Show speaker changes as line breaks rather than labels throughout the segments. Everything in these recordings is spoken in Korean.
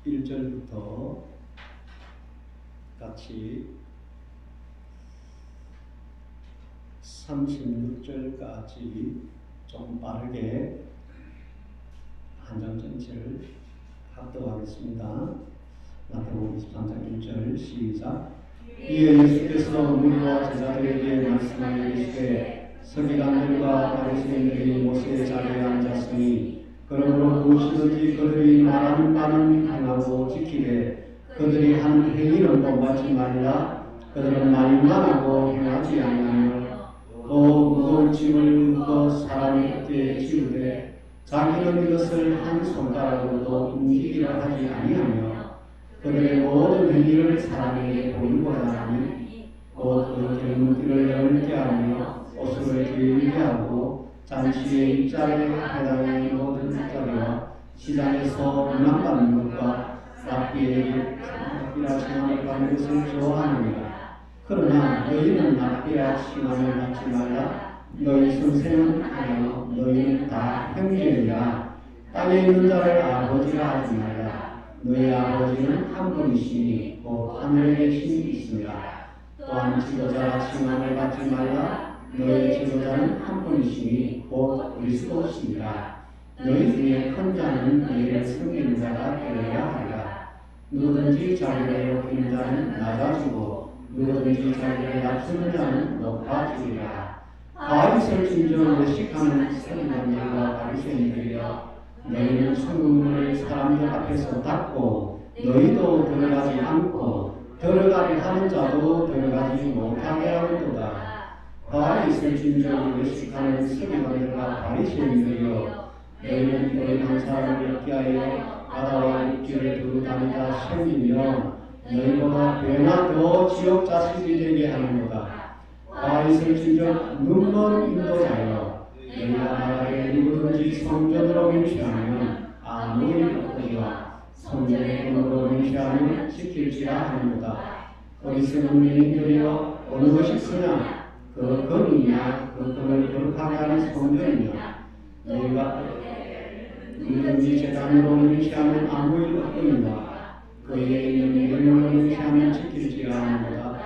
1절부터 같이 36절까지 좀 빠르게 한 장 전체를 합독하겠습니다. 마태복음 23장 1절 시작. 이에 예수께서 무리와 제자들에게 말씀하여 이르시되 서기관들과 바리새인들이 모세의 자리에 앉았으니 그러므로 무엇이든지 그들이 말하는 바는 행하고 지키되 그들이 하는 행위는 본받지 말라. 그들은 말만 하고 행하지 아니하며 또 무거운 짐을 묶어 사람의 어깨에 지우되 자기는 이것을 한 손가락으로도 움직이려 하지 아니하며 그들의 모든 행위를 사람에게 보이고자 하니 곧 그 길문길을 넓게 하며 옷을 길게 하고 잔치의 입자리에 해당하는 모든 입자리와 시장에서 문안받는 것과 납비라 칭함을 받는 것을 좋아하느니라. 그러나 너희는 납비라 칭함을 받지 말라. 너희 선생은 하나요 너희는 다 형제니라. 땅에 있는 자를 아버지라 하지 말라. 너희 아버지는 한 분이시니 곧 하늘에 계신 이시니라. 또한 지도자라 칭함을 받지 말라. 너희 지도자는 한 분이시니 곧 그리스도시니라. 너희 중에 큰 자는 너희를 섬기는 자가 되어야 하리라. 누구든지 자기를 높이는 자는 낮아지고 누구든지 자기를 낮추는 자는 높아지리라. 바위설 진정 외식하는 서기관들과 바리새인들이여, 너희는 천국문을 사람들 앞에서 닫고 너희도 들어가지 않고 들어가게 하는 자도 들어가지 못하게 하는도다. 바위설 진정 외식하는 서기관들과 바리새인들이여, 너희는 너희 사람을 얻게 하여 바다와 육지를 두루 다니다 셈이며 너희보다 배나 더 지역 자식이 되게 하는도다. 바위설 진정 눈먼 인도자여, 너희가 말하기에 누구든지 성전으로 맹세하면 아무 일 없거니와 성전의 금으로 맹세하면 지킬지라 하는도다. 어리석은 유인들이여, 어느 것이 크냐? 그 금이냐? 그 금을 거룩하게 하는 성전이냐? 너희가 누구든지 제단으로 맹세하면 아무 일 없거니와 그에 있는 명령으로 맹세하면 지킬지라 하는도다.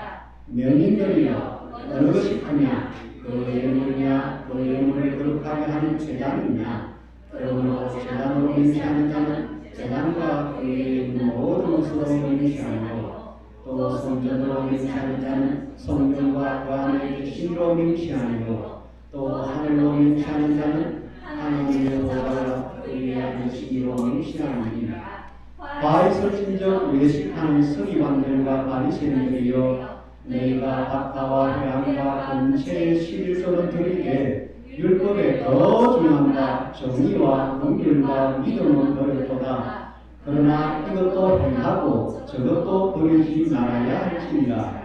명인들이여, 어느 것이 크냐? 그 예물이냐? 그 예물을 거룩하게 하는 제단이냐? 그러므로 제단으로 맹세하는 자는 제단과 그에 있는 모든 것으로 맹세하며 또 성전으로 맹세하는 자는 성전과 그 안에 계심으로 맹세하며 또 하늘로 맹세하는 자는 하나님의 보좌와 그의 계심으로 맹세하느니라. 바위설 진정 외식하는 서기관들과 바리새인들이여, 너희가 박하와 회양과 금체의 11조는 드리되 율법에 더 중요한 바 정의와 긍휼과 믿음은 버렸도다. 그러나 이것도 행하고 저것도 버리지 말아야 할지니라.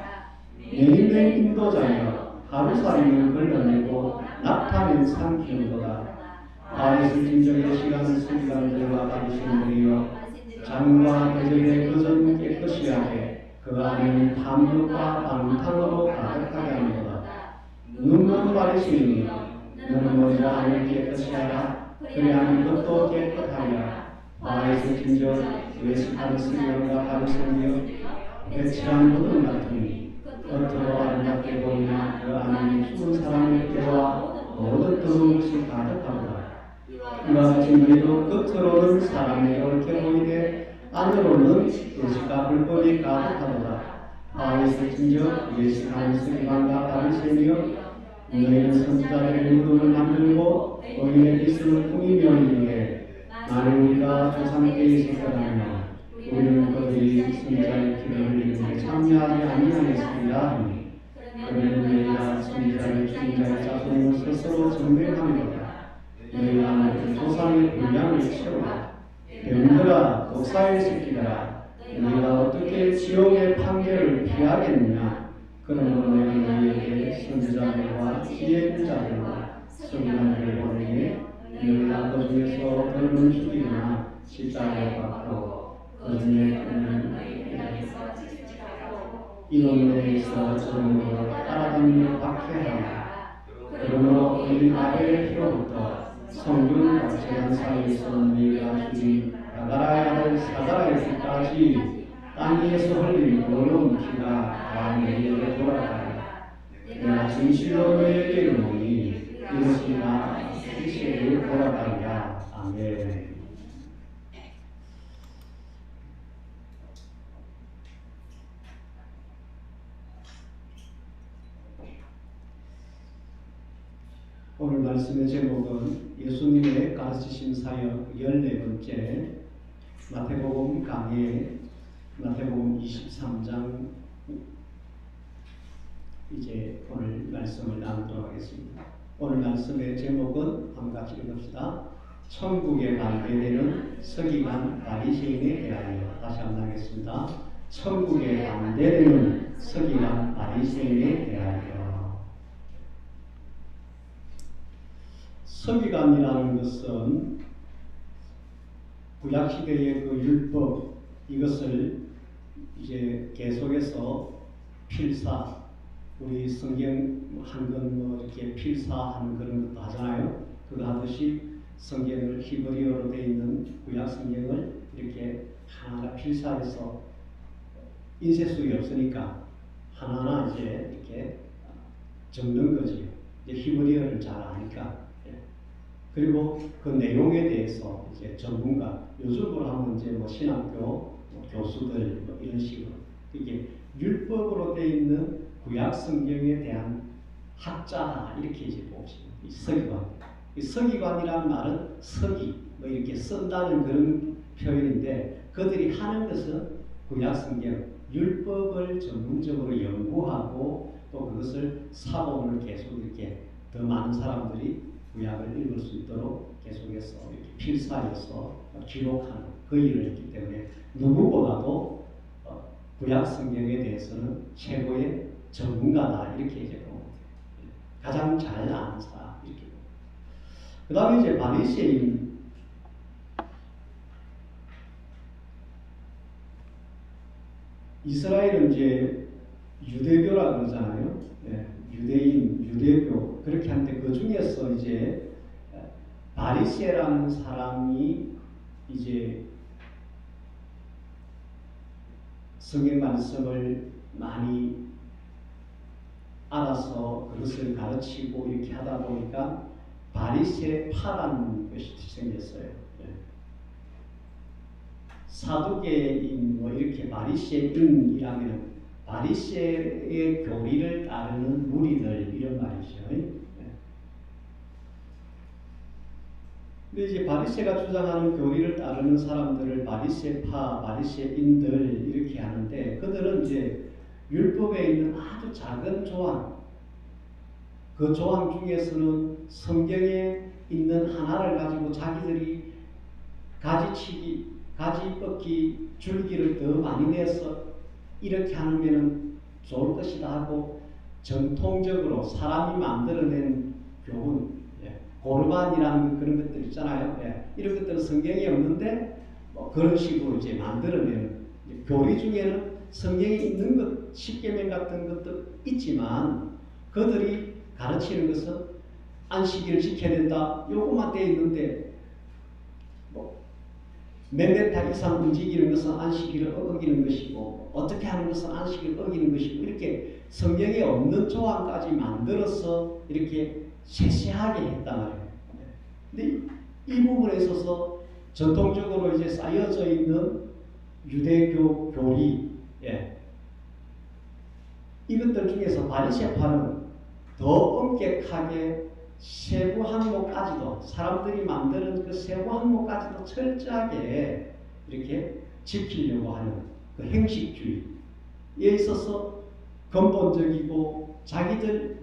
명인된 인도자여, 하루살이는 걸러내고 낙타는 삼키는도다. 바위설 진정의 시간을 서기관들과 바리새인들이여, 장과 대적의 그전 깨끗이 하되 그 안에는 탐욕과 방탕으로 가득하게 하는도다. 눈먼 바리새인이여, 너는 먼저 안을 깨끗이 하라. 그리하면 것도 깨끗하리라. 바위설 진정 외식하는 서기관과 바리새인이여, 배칠한 무덤 같으니 겉으로 아름답게 보이나 그 안에는 죽은 사람의 뼈와 모든 더러운 것이 가득하도다. 이와 같이 너희도 겉으로는 사람에게 옳게 보이되 안으로는 의식과 불법이 가득하도다. 바위설 진정 외식하는 서기관과 바리새인이여, 너희는 선지자들의 무덤을 만들고 의인의 빚을 꾸미며 이르되 나는 우리가 조상에게 있었다며 우리는 그들이 선지자의 피를 흘리는데 참여하지 아니하였습니다 하니, 그들은 너희가 선지자의 죽은 자의 자손을 스스로 정죄하는도다. 너희가 모두 조상의 분량을 채우라. 병들아 독사의 새끼들아, 너희가 어떻게 지옥의 판결을 피하겠느냐? 그러므로 내가 너희에게 선지자들과 지혜 있는 자들과 서기관들을 보내니 너희가 그 중에서 덜은 죽이거나 십자가에 박고 그 중에 큰 이놈에게서 저놈으로 따라다니며 박해하라. 그러므로 이 아벨의 피로부터 성균 박제한 사이에서 너희가 주인 나가라야 할 날 사자에서까지 땅 위에서 흘린 모든 피가 다 너희에게 돌아가리라. 내가 진실로 너희에게 이르노니 이것이 다 이스라엘에 돌아가리라. 아멘. 오늘 말씀의 제목은 예수님의 가르치신 사역 14번째 마태복음 강해 마태복음 23장 이제 오늘 말씀을 나누도록 하겠습니다. 오늘 말씀의 제목은 한번 같이 읽읍시다. 천국에 반대되는 서기관 바리새인에 대하여. 다시 한번 하겠습니다. 천국에 반대되는 서기관 바리새인에 대하여. 서기관이라는 것은 구약시대의 그 율법, 이것을 이제 계속해서 필사, 우리 성경 한권 뭐 이렇게 필사하는 그런 것도 하잖아요. 그거 하듯이 성경을 히브리어로 되어 있는 구약 성경을 이렇게 하나하나 필사해서 인쇄술이 없으니까 하나하나 이제 이렇게 적는 거지. 이제 히브리어를 잘 아니까. 그리고 그 내용에 대해서 이제 전문가, 요즘으로 하면 이제 뭐 신학교 뭐 교수들 뭐 이런 식으로 이게 율법으로 되어 있는 구약 성경에 대한 학자다 이렇게 이제 보시면 이 서기관. 이 서기관이라는 말은 서기 뭐 이렇게 쓴다는 그런 표현인데 그들이 하는 것은 구약 성경 율법을 전문적으로 연구하고 또 그것을 사본을 계속 이렇게 더 많은 사람들이 구약을 읽을 수 있도록 계속해서 이렇게 필사해서 기록하는 그 일을 했기 때문에 누구보다도 구약 성경에 대해서는 최고의 전문가다 이렇게 이제 보면 가장 잘 아는 사람 이렇게. 그 다음에 이제 바리새인. 이스라엘은 이제 유대교라 그러잖아요. 네, 유대인, 유대교 그렇게 하는데 그 중에서 이제 바리새라는 사람이 이제 성경 말씀을 많이 알아서 그것을 가르치고 이렇게 하다 보니까 바리새파라는 것이 생겼어요. 네. 사두개인 뭐 이렇게 바리새인이라면 바리새의 교리를 따르는 무리들 이런 말이죠. 근데 이제 바리새가 주장하는 교리를 따르는 사람들을 바리새파, 바리새인들 이렇게 하는데 그들은 이제 율법에 있는 아주 작은 조항, 그 조항 중에서는 성경에 있는 하나를 가지고 자기들이 가지치기, 가지 뻗기, 줄기를 더 많이 내서 이렇게 하면 좋을 것이다 하고 전통적으로 사람이 만들어낸 교훈, 고르반이라는 그런 것들 있잖아요. 이런 것들은 성경에 없는데 뭐 그런 식으로 이제 만들어낸 교리 중에는 성경에 있는 것, 십계명 같은 것도 있지만 그들이 가르치는 것은 안식일을 지켜야 된다. 요것만 되어 있는데 몇 메타 이상 움직이는 것은 안식일을 어기는 것이고 어떻게 하는 것은 안식일을 어기는 것이고 이렇게 성경에 없는 조항까지 만들어서 이렇게 세세하게 했단 말이에요. 근데 이 부분에 있어서 전통적으로 이제 쌓여져 있는 유대교 교리, 이것들 중에서 바리새파는 더 엄격하게 세부 항목까지도 사람들이 만드는 그 세부 항목까지도 철저하게 이렇게 지키려고 하는 그 행식주의에 있어서 근본적이고 자기들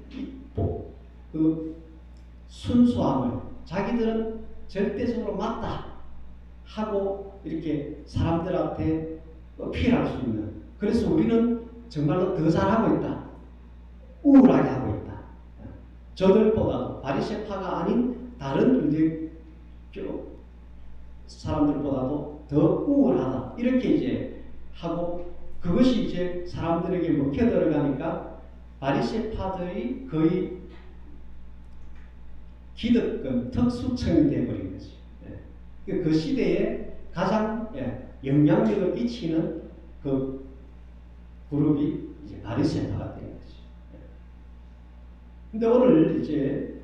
그 순수함을 자기들은 절대적으로 맞다 하고 이렇게 사람들한테 어필할 수 있는, 그래서 우리는 정말로 더 잘하고 있다, 우월하게 하고 있다, 저들보다도 바리새파가 아닌 다른 유대교 사람들보다도 더 우월하다 이렇게 이제 하고, 그것이 이제 사람들에게 먹혀 들어가니까 바리새파들이 거의 기득권 특수층이 되어버린 거지. 그 시대에 가장 영향력을 끼치는 그 그룹이 이제 바리새파가 된 거죠. 근데 오늘 이제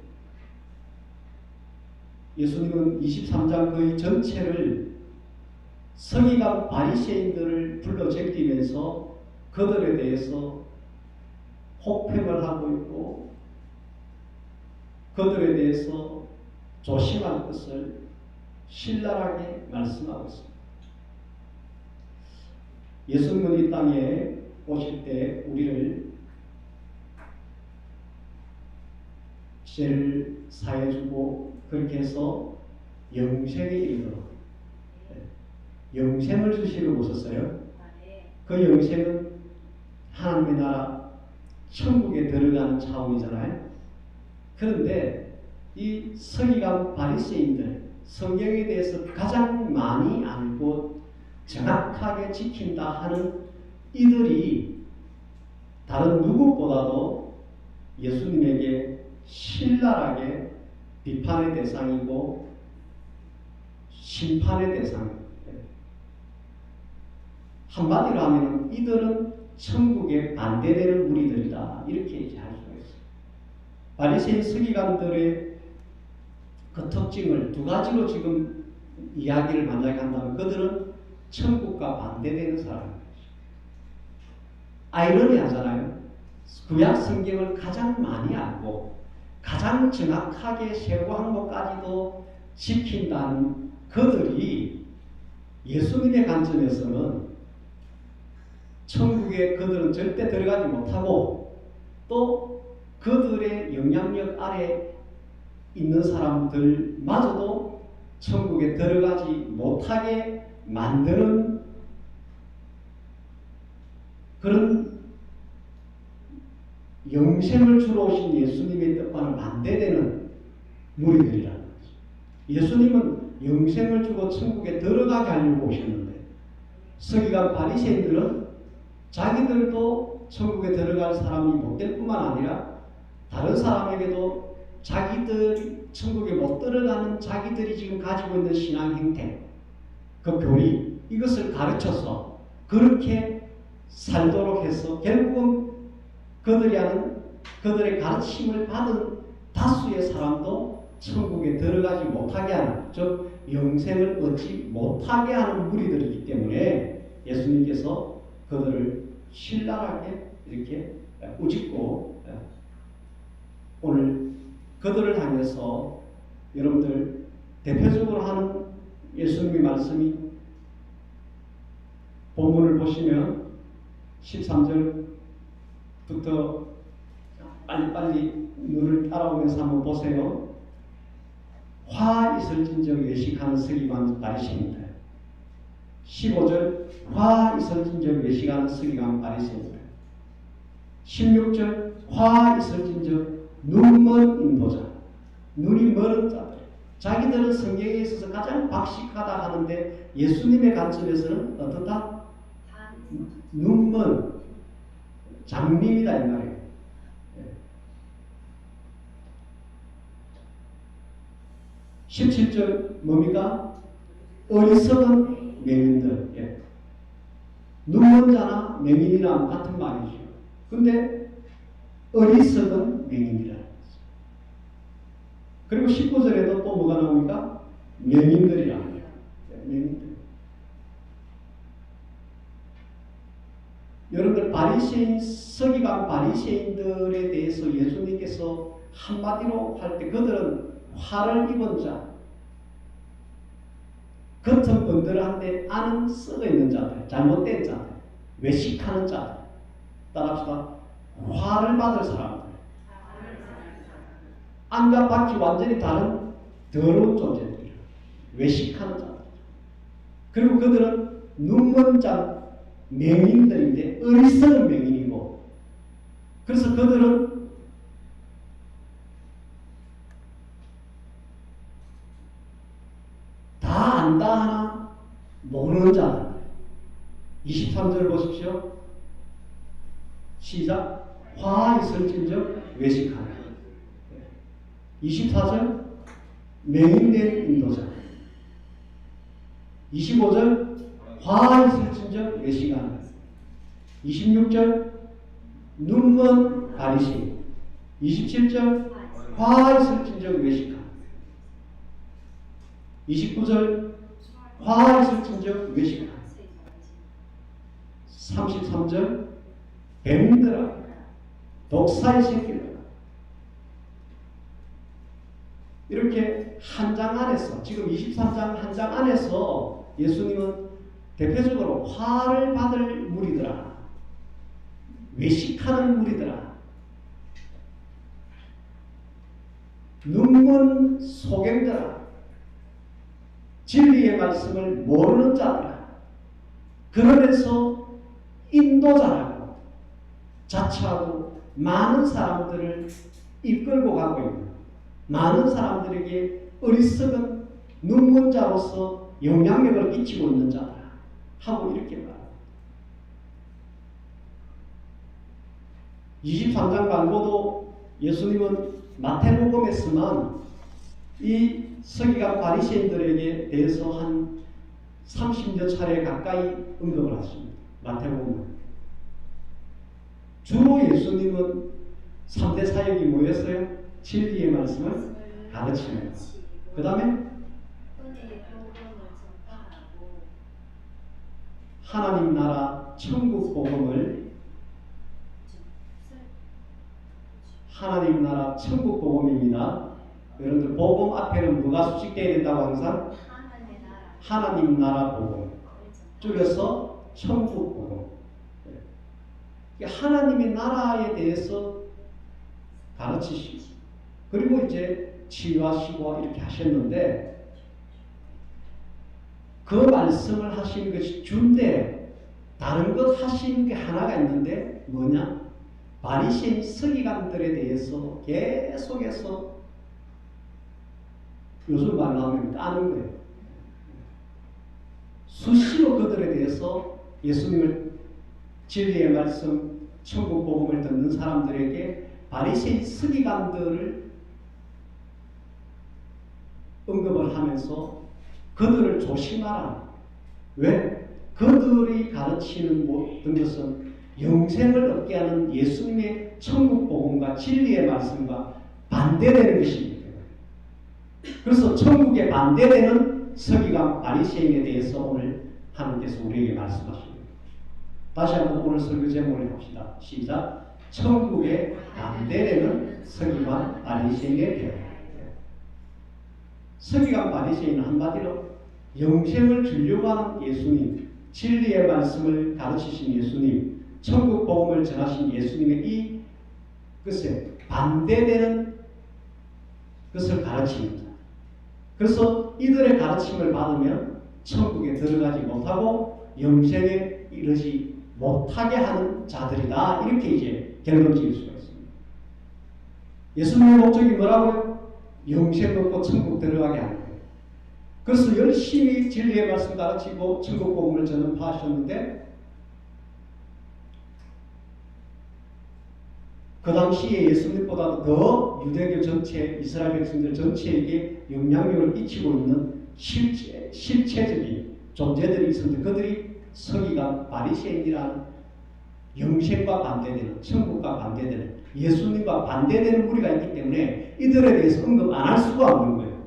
예수님은 23장 거의 전체를 서기관 바리새인들을 불러 제끼면서 그들에 대해서 혹평을 하고 있고 그들에 대해서 조심할 것을 신랄하게 말씀하고 있습니다. 예수님은 이 땅에 오실 때 우리를 죄를 사해주고 그렇게 해서 영생에 이르도록 영생을 주시러 오셨어요. 그 영생은 하나님의 나라 천국에 들어가는 차원이잖아요. 그런데 이 서기관 바리새인들 성경에 대해서 가장 많이 알고 정확하게 지킨다 하는 이들이 다른 누구보다도 예수님에게 신랄하게 비판의 대상이고 심판의 대상입니다. 한마디로 하면 이들은 천국에 반대되는 무리들이다 이렇게 이제 할 수가 있어요. 바리새인 서기관들의 그 특징을 두 가지로 지금 이야기를 만약에 한다면 그들은 천국과 반대되는 사람입니다. 아이러니하잖아요. 구약 성경을 가장 많이 알고 가장 정확하게 세부한 것까지도 지킨다는 그들이 예수님의 관점에서는 천국에 그들은 절대 들어가지 못하고 또 그들의 영향력 아래 있는 사람들마저도 천국에 들어가지 못하게 만드는 그런 영생을 주러 오신 예수님의 뜻과는 반대되는 무리들이라는 거죠. 예수님은 영생을 주고 천국에 들어가게 하려고 오셨는데 서기관 바리새인들은 자기들도 천국에 들어갈 사람이 못 될 뿐만 아니라 다른 사람에게도 자기들 천국에 못 들어가는 자기들이 지금 가지고 있는 신앙 행태 그 교리 이것을 가르쳐서 그렇게 살도록 해서 결국은 그들이 하는 그들의 가르침을 받은 다수의 사람도 천국에 들어가지 못하게 하는 즉 영생을 얻지 못하게 하는 무리들이기 때문에 예수님께서 그들을 신랄하게 이렇게 꾸짖고 오늘 그들을 향해서 여러분들 대표적으로 하는 예수님의 말씀이 본문을 보시면 13절부터 빨리빨리 눈을 따라오면서 한번 보세요. 화 있을진저 외식하는 서기관 바리새인들 15절 화 있을진저 외식하는 서기관 바리새인들 16절 화 있을진저 눈먼 인도자 눈이 멀은 자들 자기들은 성경에 있어서 가장 박식하다 하는데 예수님의 관점에서는 어떻다? 눈먼 장님이다 이 말이에요. 17절 뭡니까? 어리석은 맹인들. 예. 눈먼 자나 맹인이나 같은 말이죠. 근데 어리석은 맹인이라. 그리고 19절에도 또 뭐가 나옵니까? 명인들이라. 명인들. 여러분들 바리새인 서기관 바리새인들에 대해서 예수님께서 한마디로 할 때 그들은 화를 입은 자, 겉은 번들한데 안은 썩어 있는 자들, 잘못된 자들, 외식하는 자들. 따라합시다. 화를 받을 사람들. 안과 밖이 완전히 다른 더러운 존재들, 외식하는 자들. 그리고 그들은 눈먼 자, 맹인들인데 어리석은 맹인이고, 그래서 그들은 다 안다 하나 모르는 자들. 23절 보십시오. 시작. 화 있을진저 외식하는. 24절 맹인된 인도자. 25절 화 있을진저 외식하는. 26절 눈먼 바리새인. 27절 화 있을진저 외식하는. 29절 화 있을진저 외식하는. 33절 뱀들아 독사의 새끼들아. 이렇게 한 장 안에서, 지금 23장 한 장 안에서 예수님은 대표적으로 화를 받을 무리들아, 외식하는 무리들아, 눈먼 소경들아, 진리의 말씀을 모르는 자들아, 그러면서 인도자라고 자처하고 많은 사람들을 이끌고 가고 있는, 많은 사람들에게 어리석은 눈먼 자로서 영향력을 끼치고 있는 자다 하고 이렇게 말합니다. 23장 말고도 예수님은 마태복음에서만 이 서기관 바리새인들에게 대해서 한 30여 차례 가까이 언급을 하십니다. 마태복음은. 주로 예수님은 3대 사역이 뭐였어요? 진리의 말씀을 가르치는 것. 그 다음에 하나님 나라 천국 복음을, 하나님 나라 천국 복음입니다. 여러분들 복음 앞에는 뭐가 수식되어야 된다고 항상? 하나님 나라 복음. 줄여서 천국 복음. 하나님의 나라에 대해서 가르치시고, 그리고 이제 치유하시고 이렇게 하셨는데, 그 말씀을 하시는 것이 준데 다른 것 하시는 게 하나가 있는데 뭐냐? 바리새인 서기관들에 대해서 계속해서 요즘 말 나오면 까는 거예요. 수시로 그들에 대해서 예수님을, 진리의 말씀, 천국 복음을 듣는 사람들에게 바리새인 서기관들을 언급을 하면서 그들을 조심하라. 왜? 그들이 가르치는 모든 것은 영생을 얻게 하는 예수님의 천국 복음과 진리의 말씀과 반대되는 것입니다. 그래서 천국에 반대되는 서기관 바리새인에 대해서 오늘 하나님께서 우리에게 말씀하십니다. 다시 한번 오늘 설교 제목을 합시다. 시작. 천국에 반대되는 서기관 바리새인에 대해. 서기관 바리새인은 한마디로 영생을 주려고 하는 예수님, 진리의 말씀을 가르치신 예수님, 천국 복음을 전하신 예수님의 이 것에 반대되는 것을 가르칩니다. 그래서 이들의 가르침을 받으면 천국에 들어가지 못하고 영생에 이르지 못하게 하는 자들이다. 이렇게 이제 결론 지을 수가 있습니다. 예수님의 목적이 뭐라고요? 영생 얻고 천국 들어가게 하는 거예요. 그래서 열심히 진리의 말씀 가르치고 천국 복음을 전파하셨는데, 그 당시에 예수님보다도 더 유대교 전체, 이스라엘 백성들 전체에게 영향력을 끼치고 있는 실체적인 존재들이 있었는데, 그들이 서기관 바리새인이라는 영생과 반대되는, 천국과 반대되는, 예수님과 반대되는 무리가 있기 때문에 이들에 대해서 언급 안 할 수가 없는 거예요.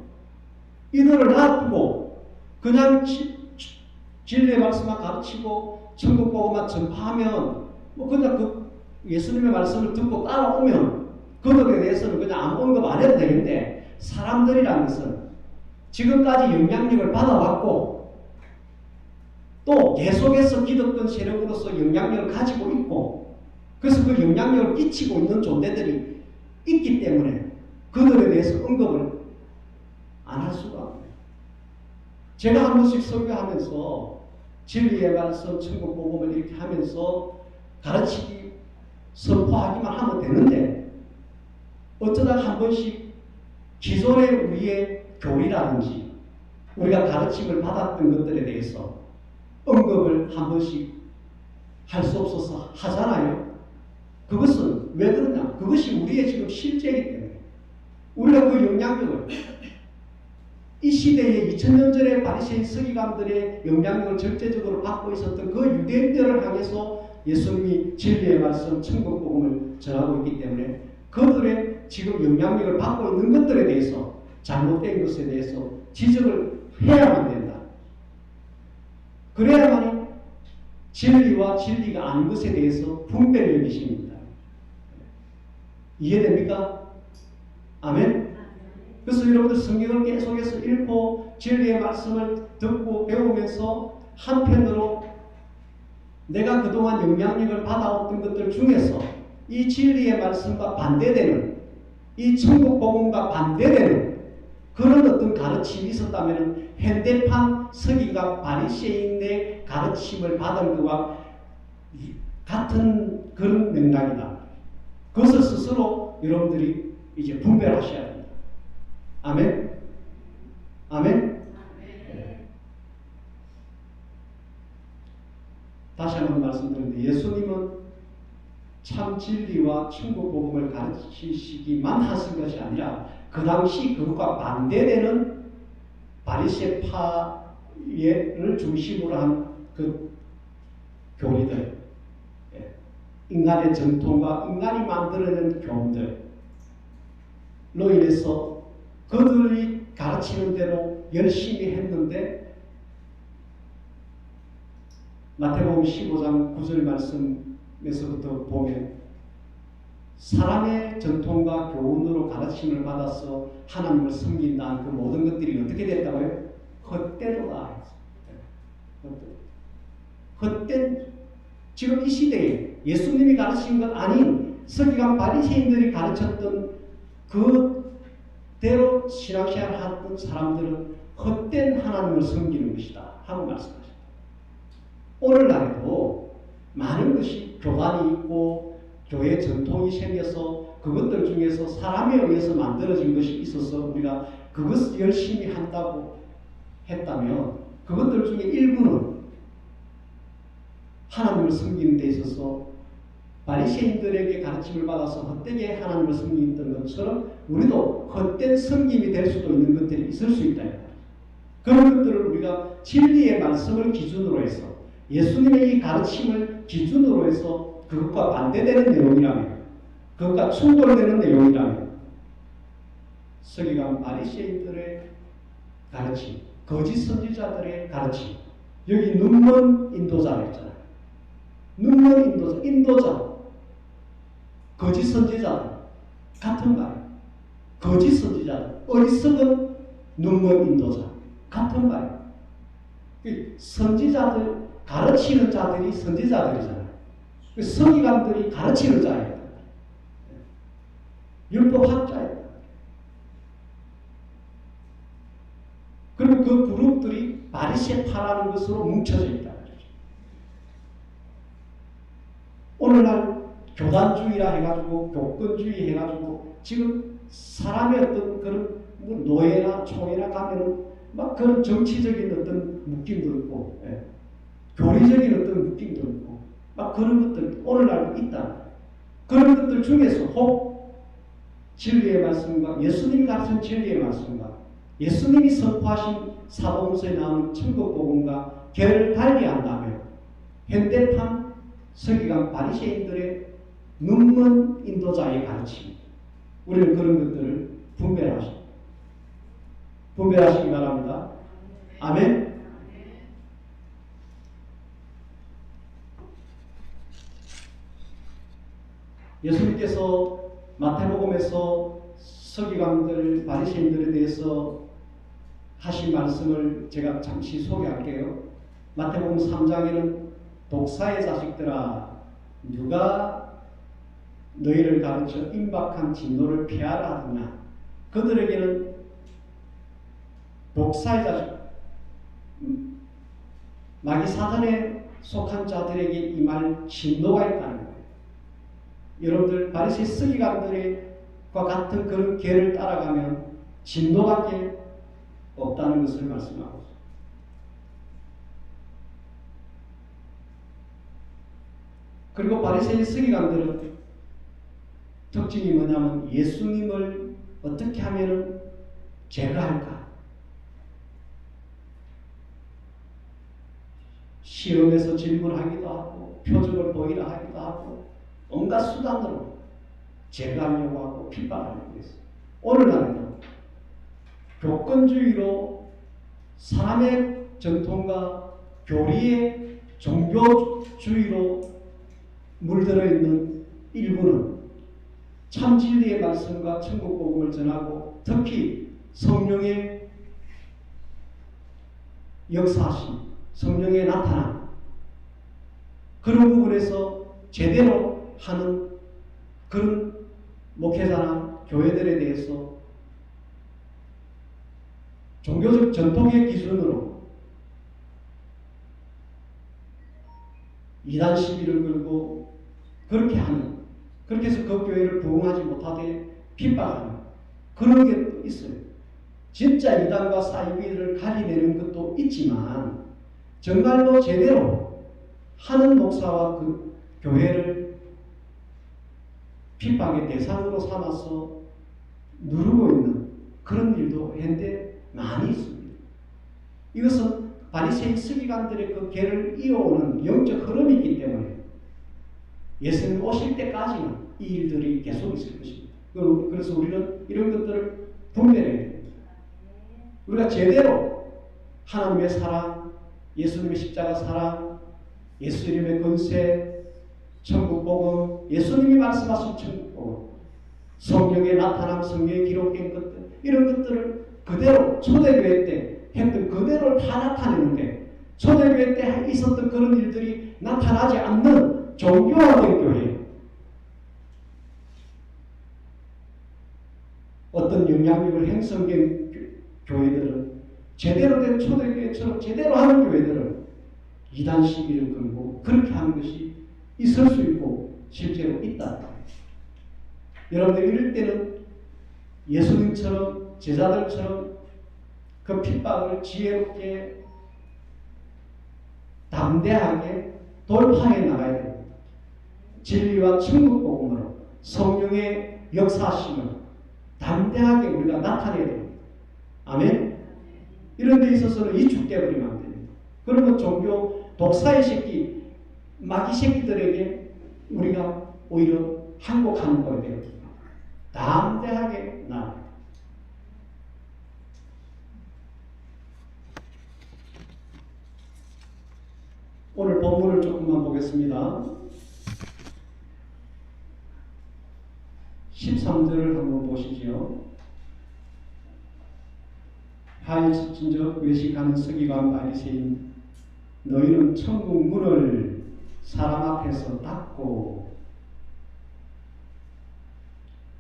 이들을 놔두고 그냥 진리의 말씀만 가르치고 천국 복음만 전파하면, 뭐 그냥 그 예수님의 말씀을 듣고 따라오면 그들에 대해서는 그냥 아무 언급 안 해도 되는데, 사람들이라는 것은 지금까지 영향력을 받아왔고 또 계속해서 기득권 세력으로서 영향력을 가지고 있고, 그래서 그 영향력을 끼치고 있는 존재들이 있기 때문에 그들에 대해서 언급을 안 할 수가 없네요. 제가 한 번씩 설교하면서 진리의 말씀, 천국 복음을 이렇게 하면서 가르치기, 선포하기만 하면 되는데, 어쩌다 한 번씩 기존의 우리의 교리라든지 우리가 가르침을 받았던 것들에 대해서 언급을 한 번씩 할 수 없어서 하잖아요. 그것은 왜 그러냐? 그것이 우리의 지금 실제이기 때문에 우리가 그 영향력을 이 시대에 2000년 전에 바리새인 서기관들의 영향력을 절대적으로 받고 있었던 그 유대인들을 향해서 예수님이 진리의 말씀, 천국 복음을 전하고 있기 때문에 그들의 지금 영향력을 받고 있는 것들에 대해서 잘못된 것에 대해서 지적을 해야만 된다. 그래야만이 진리와 진리가 아닌 것에 대해서 분별력이 생깁니다. 이해됩니까? 아멘? 그래서 여러분들 성경을 계속해서 읽고 진리의 말씀을 듣고 배우면서 한편으로 내가 그동안 영향력을 받아왔던 것들 중에서 이 진리의 말씀과 반대되는, 이 천국 복음과 반대되는 그런 어떤 가르침이 있었다면 현대판 서기관 바리새인의 가르침을 받은 것과 같은 그런 맥락이다. 그것을 스스로 여러분들이 이제 분별하셔야 됩니다. 아멘? 아멘? 네. 다시 한번 말씀드리는데 예수님은 참 진리와 천국 복음을 가르치시기만 하신 것이 아니라 그 당시 그것과 반대되는 바리새파를 중심으로 한 그 교리들, 인간의 전통과 인간이 만들어낸 교훈들로 인해서 그들이 가르치는 대로 열심히 했는데 마태복음 15장 9절 말씀에서부터 보면 사람의 전통과 교훈으로 가르침을 받아서 하나님을 섬긴다는 그 모든 것들이 어떻게 됐다고요? 헛되도다. 헛된 지금 이 시대에 예수님이 가르친 것 아닌 서기관 바리새인들이 가르쳤던 그대로 신앙생활을 하던 사람들은 헛된 하나님을 섬기는 것이다 하고 말씀하셨다. 오늘날에도 많은 것이 교단이 있고 교회 전통이 생겨서 그것들 중에서 사람에 의해서 만들어진 것이 있어서 우리가 그것을 열심히 한다고 했다면 그것들 중에 일부는 하나님을 섬기는 데 있어서 바리새인들에게 가르침을 받아서 헛되게 하나님을 섬기던 것처럼 우리도 헛된 섬김이 될 수도 있는 것들이 있을 수 있다. 그런 것들을 우리가 진리의 말씀을 기준으로 해서 예수님의 이 가르침을 기준으로 해서 그것과 반대되는 내용이라면 그것과 충돌되는 내용이라면 서기관 바리새인들의 가르침, 거짓 선지자들의 가르침, 여기 눈먼 인도자가 있잖아요. 눈먼 인도자, 거짓 선지자들 같은 말이에요. 거짓 선지자들, 어리석은 눈먼 인도자 같은 말이에요. 선지자들, 가르치는 자들이 선지자들이잖아요. 서기관들이 가르치는 자예요. 율법학자예요. 그리고 그 그룹들이 바리새파라는 것으로 뭉쳐져 있다. 오늘날 교단주의라 해가지고 교권주의 해가지고 지금 사람의 어떤 그런 뭐 노예나 총회나 가면은 막 그런 정치적인 어떤 묶임도 있고 교리적인 어떤 묶임도 있고 막 그런 것들 오늘날도 있다. 그런 것들 중에서 혹 진리의 말씀과 예수님이 가르친 진리의 말씀과 예수님이 선포하신 사복음서에 나오는 천국 복음과 결을 달리한다면 현대판 서기관 바리새인들의 눈먼 인도자의 가르침 우리는 그런 것들을 분별하시기 바랍니다. 아멘. 예수님께서 마태복음에서 서기관들 바리새인들에 대해서 하신 말씀을 제가 잠시 소개할게요. 마태복음 3장에는 독사의 자식들아 누가 너희를 가르쳐 임박한 진노를 피하라 하느냐. 그들에게는 독사의 자식 마귀 사단에 속한 자들에게 임할 진노가 있다는 거예요. 여러분들 바리새인 서기관들과 같은 그런 계를 따라가면 진노밖에 없다는 것을 말씀하고 있습니다. 그리고 바리새인 서기관들은 특징이 뭐냐면 예수님을 어떻게 하면 제거할까? 시험에서 질문하기도 하고 표적을 보이라 하기도 하고 온갖 수단으로 제거하려고 하고 핍박하려고 했어요. 오늘날에도 교권주의로 사람의 전통과 교리의 종교주의로 물들어 있는 일부는 참 진리의 말씀과 천국 복음을 전하고 특히 성령의 역사하심, 성령의 나타남 그런 부분에서 제대로 하는 그런 목회자나 교회들에 대해서 종교적 전통의 기준으로 이단 시비를 걸고 그렇게 하는, 그렇게 해서 그 교회를 부흥하지 못하게 핍박하는 그런 게 있어요. 진짜 이단과 사이비를 가리내는 것도 있지만 정말로 제대로 하는 목사와 그 교회를 핍박의 대상으로 삼아서 누르고 있는 그런 일도 현대 많이 있습니다. 이것은 바리새인 서기관들의 그 계를 이어오는 영적 흐름이 있기 때문에 예수님 오실 때까지는 이 일들이 계속 있을 것입니다. 그래서 우리는 이런 것들을 분별해야 됩니다. 우리가 제대로 하나님의 사랑, 예수님의 십자가 사랑, 예수 이름의 권세, 천국 복음, 예수님이 말씀하신 천국 복음, 성령의 나타남, 성령의 기록된 것들, 이런 것들을 그대로 초대교회 때 했던 그대로를 다 나타내는데 초대교회 때 있었던 그런 일들이 나타나지 않는 종교화된 교회, 어떤 영향력을 형성된 교회들은 제대로 된 초대교회처럼 제대로 하는 교회들은 이단 시비를 걸고 그렇게 하는 것이 있을 수 있고 실제로 있다. 여러분들 이럴 때는 예수님처럼 제자들처럼 그 핍박을 지혜롭게 담대하게 돌파해 나가야 됩니다. 진리와 천국 복음으로 성령의 역사심을 담대하게 우리가 나타내야 됩니다. 아멘? 이런 데 있어서는 이축되어 버리면 안 됩니다. 그러면 종교 독사의 새끼, 마귀 새끼들에게 우리가 오히려 항복하는 거에 대해 담대하게 나아갑니다. 오늘 본문을 조금만 보겠습니다. 13절을 한번 보시죠. 파헤친적 외식하는 서기관 바리새인 너희는 천국 문을 사람 앞에서 닫고,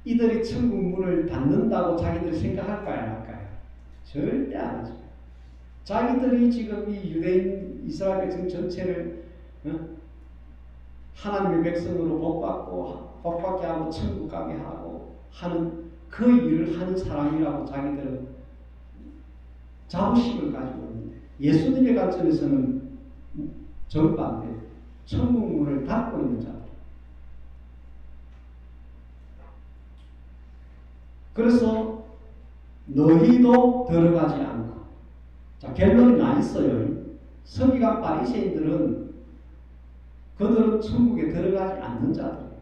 이들이 천국 문을 닫는다고 자기들이 생각할까요? 안 할까요? 절대 안 하죠. 자기들이 지금 이 유대인 이스라엘 백성 전체를 하나님의 백성으로 복받게 하고 천국 가게 하고 하는 그 일을 하는 사람이라고 자기들은 자부심을 가지고 있는데, 예수님의 관점에서는 정반대, 천국 문을 닫고 있는 자들. 그래서 너희도 들어가지 않고, 자, 결론이 나 있어요. 서기관 바리새인들은 그들은 천국에 들어가지 않는 자들이에요.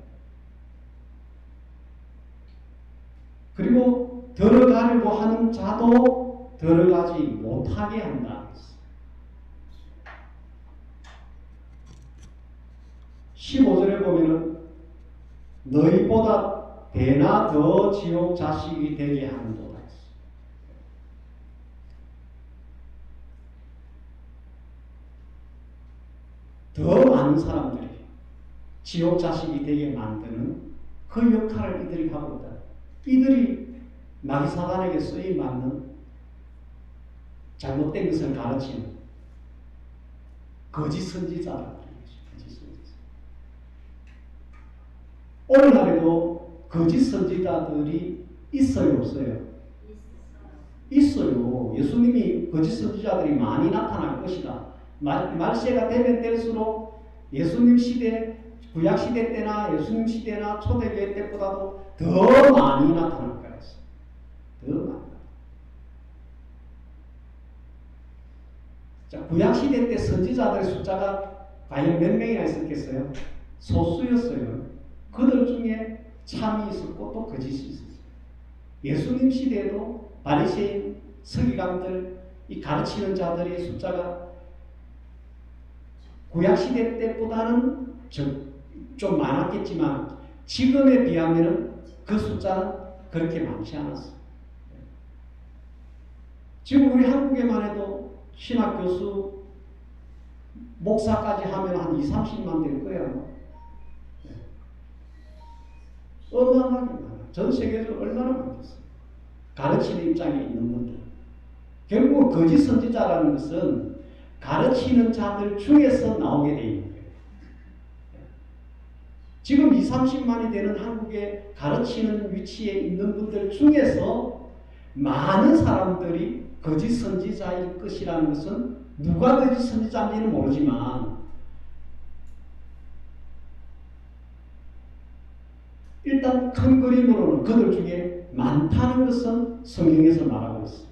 그리고 들어가려고 하는 자도 들어가지 못하게 한다. 15절에 보면은 너희보다 배나 더 지옥 자식이 되게 하는도다. 더 많은 사람들이 지옥 자식이 되게 만드는 그 역할을 이들이 하고 있다. 이들이 마귀 사단에게 쓰임 맞는 잘못된 것을 가르치는 거짓 선지자다. 오늘날에도 거짓 선지자들이 있어요, 없어요? 있어요. 예수님이 거짓 선지자들이 많이 나타날 것이다. 말세가 되면 될수록 예수님 시대, 구약 시대 때나 예수님 시대나 초대교회 때보다도 더 많이 나타날 거라 했어요. 더 많이. 자, 구약시대 때 선지자들의 숫자가 과연 몇 명이나 있었겠어요? 소수였어요. 그들 중에 참이 있었고 또 거짓이 있었어요. 예수님 시대에도 바리새인, 서기관들, 이 가르치는 자들의 숫자가 구약시대 때보다는 좀 많았겠지만 지금에 비하면 그 숫자는 그렇게 많지 않았어요. 지금 우리 한국에만 해도 신학 교수, 목사까지 하면 한 2, 30만 될 거예요. 어마어마하게 많아요. 전 세계적으로 얼마나 많겠어요. 가르치는 입장에 있는 분들. 결국 거짓 선지자라는 것은 가르치는 자들 중에서 나오게 되어 있는 거예요. 지금 2, 30만이 되는 한국에 가르치는 위치에 있는 분들 중에서 많은 사람들이 거짓 선지자일 것이라는 것은 누가 거짓 선지자인지는 모르지만 일단 큰 그림으로는 그들 중에 많다는 것은 성경에서 말하고 있습니다.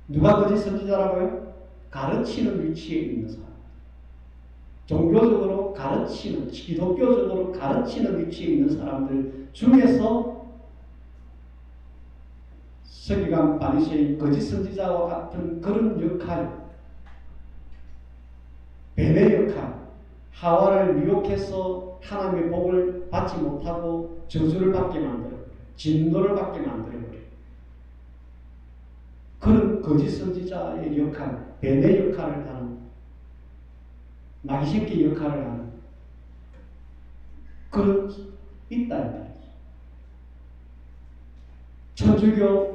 누가 거짓 선지자라고요? 가르치는 위치에 있는 사람. 종교적으로 가르치는, 기독교적으로 가르치는 위치에 있는 사람들 중에서 서기관, 바리새인, 거짓 선지자와 같은 그런 역할, 뱀의 역할, 하와를 미혹해서 하나님의 복을 받지 못하고 저주를 받게 만들어버려요. 진노를 받게 만들어버려요. 그런 거짓 선지자의 역할, 뱀의 역할을 하는, 마귀새끼 역할을 하는 그런 있다 이 말이죠. 천주교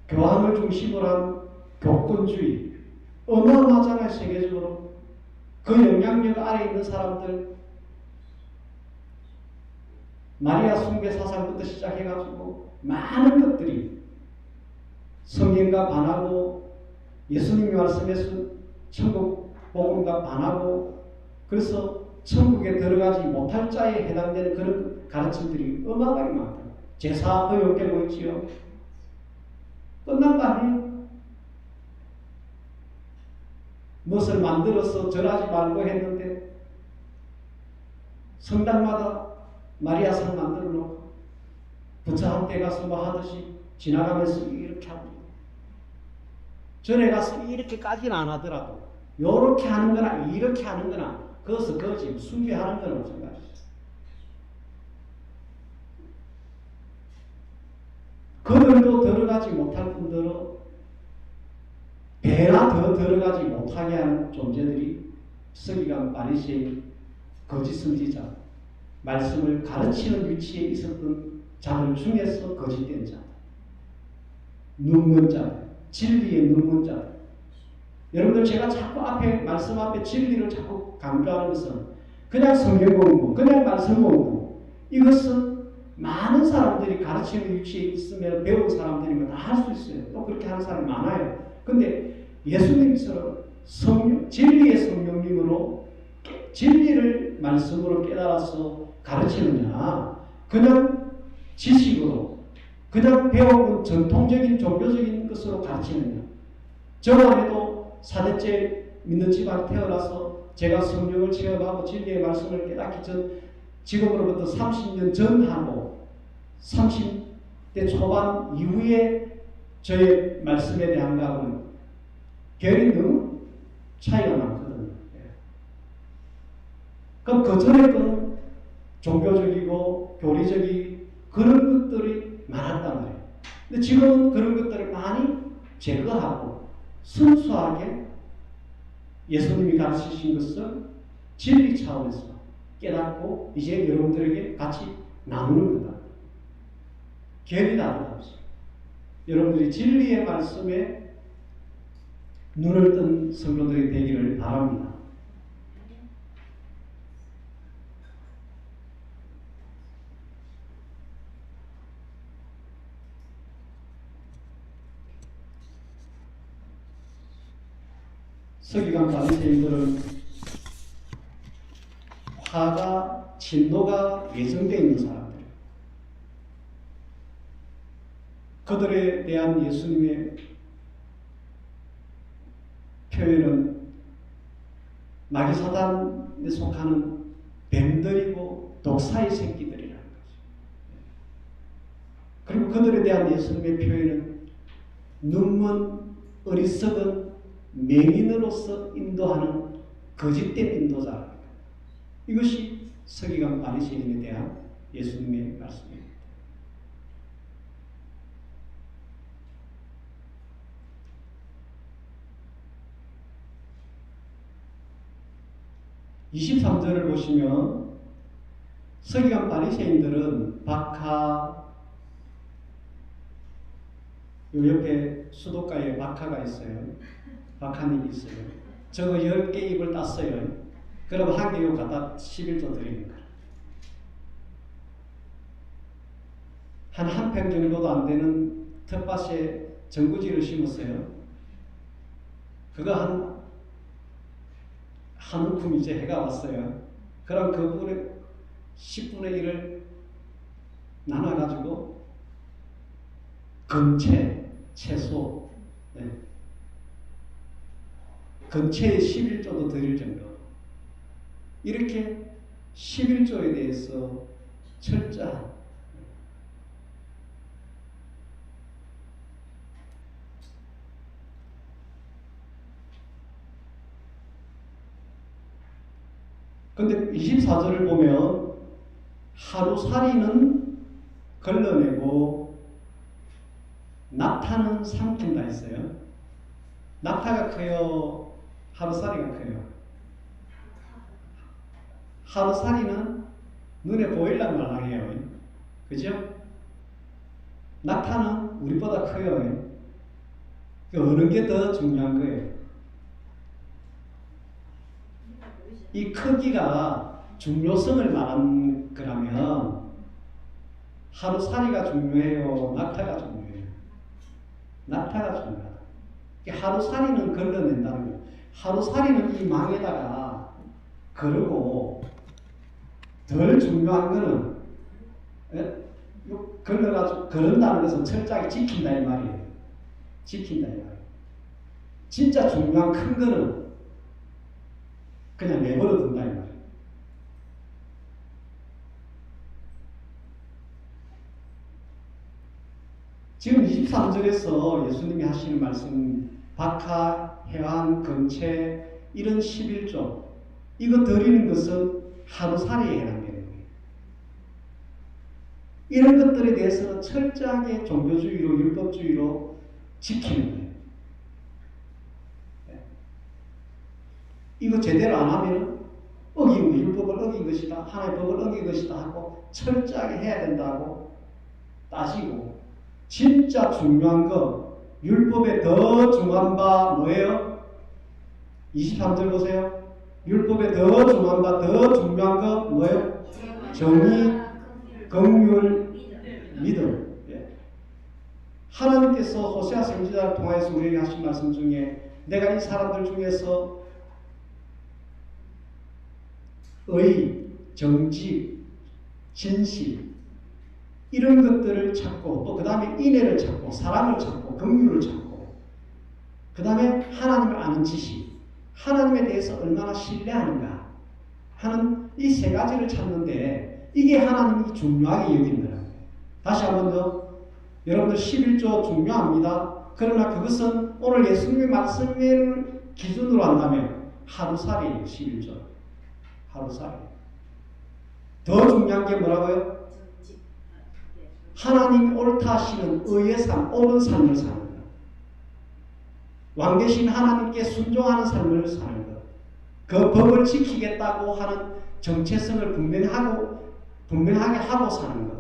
교황을 중심으로 한 교권주의 어마어마하잖아요. 세계적으로 그 영향력 아래 있는 사람들, 마리아 숭배 사상부터 시작해가지고 많은 것들이 성경과 반하고 예수님이 말씀해서 천국 복음과 반하고 그래서 천국에 들어가지 못할 자에 해당되는 그런 가르침들이 어마어마하게 많다. 제사 허용되고 있지요. 끝난 거 아니에요? 무엇을 만들어서 절하지 말고 했는데 성당마다 마리아상 만들어 놓고 부처한테 가서 뭐 하듯이 지나가면서 이렇게 하고 전에 가서 이렇게까지는 안 하더라도 요렇게 하는 거나 이렇게 하는 거나 그것은 거짓, 숭배하는 거나 마찬가지죠. 그들도 들어가지 못할 뿐더러 배나 더 들어가지 못하게 하는 존재들이 서기관, 바리새인, 거짓 선지자, 말씀을 가르치는 위치에 있었던 자들 중에서 거짓된 자, 눈먼 자, 진리의 눈먼 자. 여러분들 제가 자꾸 앞에 말씀 앞에 진리를 자꾸 강조하는 것은 그냥 성경 공부, 그냥 말씀 공부 이것은 많은 사람들이 가르치는 위치에 있으면 배운 사람들이면 다 할 수 있어요. 또 그렇게 하는 사람이 많아요. 근데 예수님처럼 진리의 성령님으로 진리를 말씀으로 깨달아서 가르치느냐 그냥 지식으로 그냥 배워온 전통적인 종교적인 것으로 가르치느냐. 저만 해도 4대째 믿는 집안에 태어나서 제가 성령을 체험하고 진리의 말씀을 깨닫기 전 지금으로부터 30년 전하고 30대 초반 이후에 저의 말씀에 대한 거하고는 결이 너무 차이가 많거든요. 그럼 그 전에 거는 종교적이고 교리적인 그런 것들이 많았단 말이에요. 근데 지금은 그런 것들을 많이 제거하고 순수하게 예수님이 가르치신 것을 진리 차원에서 깨닫고 이제 여러분들에게 같이 나누는 거다. 결이 다르다. 여러분들이 진리의 말씀에 눈을 뜬 성도들이 되기를 바랍니다. 서기관 바리새인들은 화가 진노가 예정되어 있는 사람들, 그들에 대한 예수님의 표현은 마귀 사단에 속하는 뱀들이고 독사의 새끼들이라는 거죠. 그리고 그들에 대한 예수님의 표현은 눈먼 어리석은 맹인으로서 인도하는 거짓된 인도자입니다. 이것이 서기관 바리새인에 대한 예수님의 말씀입니다. (23절을) 보시면 서기관 바리새인들은 박하, 요 옆에 수도가에 박하가 있어요. 박하님이 있어요. 저거 10개 잎을 땄어요. 그럼 한 개 요 갖다 11조 드리는 거예요. 한 평 정도도 안 되는 텃밭에 전구지를 심었어요. 그거 한 움큼 이제 해가 왔어요. 그럼 그분의 10분의 1을 나눠가지고 건채, 채소, 네. 건채에 11조도 드릴 정도. 이렇게 11조에 대해서 철저한 근데 24절을 보면 하루살이는 걸러내고 낙타는 삼킨다 했어요. 낙타가 커요? 하루살이가 커요? 하루살이는 눈에 보일란 말랑해요. 그죠? 낙타는 우리보다 커요. 어느 게 더 중요한 거예요? 이 크기가 중요성을 말하는 거라면 하루살이가 중요해요? 낙타가 중요해요? 낙타가 중요하다. 하루살이는 걸러낸다는 거예요. 하루살이는 이 망에다가 걸고 덜 중요한 거는 걸러가지고 걸은다는 것은 철저하게 지킨다 이 말이에요. 지킨다 이 말이에요. 진짜 중요한 큰 거는 그냥 내버려 둔다 이 말이에요. 지금 23절에서 예수님이 하시는 말씀, 박하, 해안, 건채 이런 11조 이거 드리는 것은 하루살이에 해당되는 거예요. 이런 것들에 대해서는 철저하게 종교주의로 율법주의로 지키는 거예요. 이거 제대로 안 하면 율법을 어긴 것이다, 하나님의 법을 어긴 것이다 하고 철저하게 해야 된다고 따지고, 진짜 중요한 거, 율법에 더 중요한 바 뭐예요? 23절 보세요. 율법에 더 중요한 바, 더 중요한 거 뭐예요? 정의, 긍휼, 믿음. 예. 하나님께서 호세아 선지자를 통해서 우리에게 하신 말씀 중에 내가 이 사람들 중에서 의, 정직, 진실 이런 것들을 찾고 또 그 다음에 인애를 찾고 사랑을 찾고 긍휼을 찾고 그 다음에 하나님을 아는 지식, 하나님에 대해서 얼마나 신뢰하는가 하는 이 세 가지를 찾는데 이게 하나님이 중요하게 여기는 거라고. 다시 한 번 더, 여러분들 11조 중요합니다. 그러나 그것은 오늘 예수님의 말씀을 기준으로 한다면 하루살이에요. 11조 하루살이. 더 중요한 게 뭐라고요? 하나님 옳다 하시는 의의 삶, 옳은 삶을 사는 것. 왕 대신 하나님께 순종하는 삶을 사는 것. 그 법을 지키겠다고 하는 정체성을 분명하게 하고 사는 것.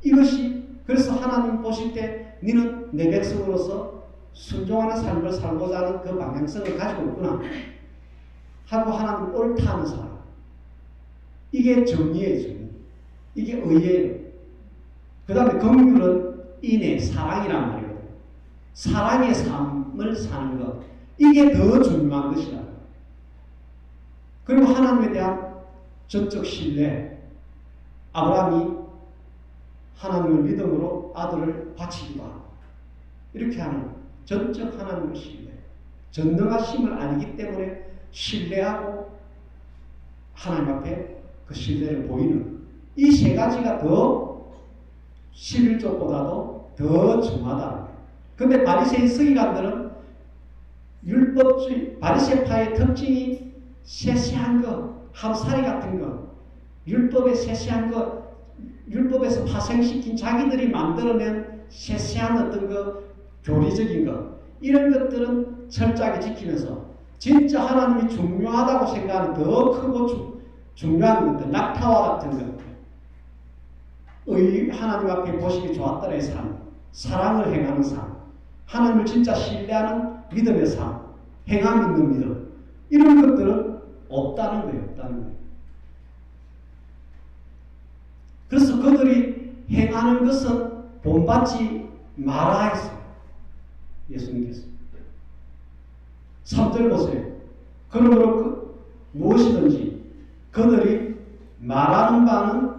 이것이, 그래서 하나님 보실 때 너는 내 백성으로서 순종하는 삶을 살고자 하는 그 방향성을 가지고 있구나 하고 하나님 옳다 하는 사람. 이게 정의예요. 정의. 이게 의예요. 그 다음에 긍휼은 인애, 사랑이란 말이거든요. 사랑의 삶을 사는 것. 이게 더 중요한 것이다. 그리고 하나님에 대한 전적 신뢰. 아브라함이 하나님을 믿음으로 아들을 바치기도 하고 이렇게 하는 전적 하나님을 신뢰. 전능하심을 알기 때문에 신뢰하고 하나님 앞에 그 신뢰를 보이는 이 세 가지가 더 11조보다도 더 중요하다. 근데 바리새인 서기관들은 율법주의, 바리새파의 특징이 세세한 거, 하루살이 같은 거, 율법의 세세한 거, 율법에서 파생시킨 자기들이 만들어낸 세세한 어떤 거, 교리적인 거, 이런 것들은 철저하게 지키면서 진짜 하나님이 중요하다고 생각하는 더 크고 중요한 것들, 낙타와 같은 것들, 하나님 앞에 보시기 좋았더라의 삶, 사랑을 행하는 삶, 하나님을 진짜 신뢰하는 믿음의 삶, 행함 있는 믿음, 이런 것들은 없다는 거예요. 없다는 거예요. 그래서 그들이 행하는 것은 본받지 마라 했어요. 예수님께서. 3절 보세요. 그러므로 무엇이든지 그들이 말하는 바는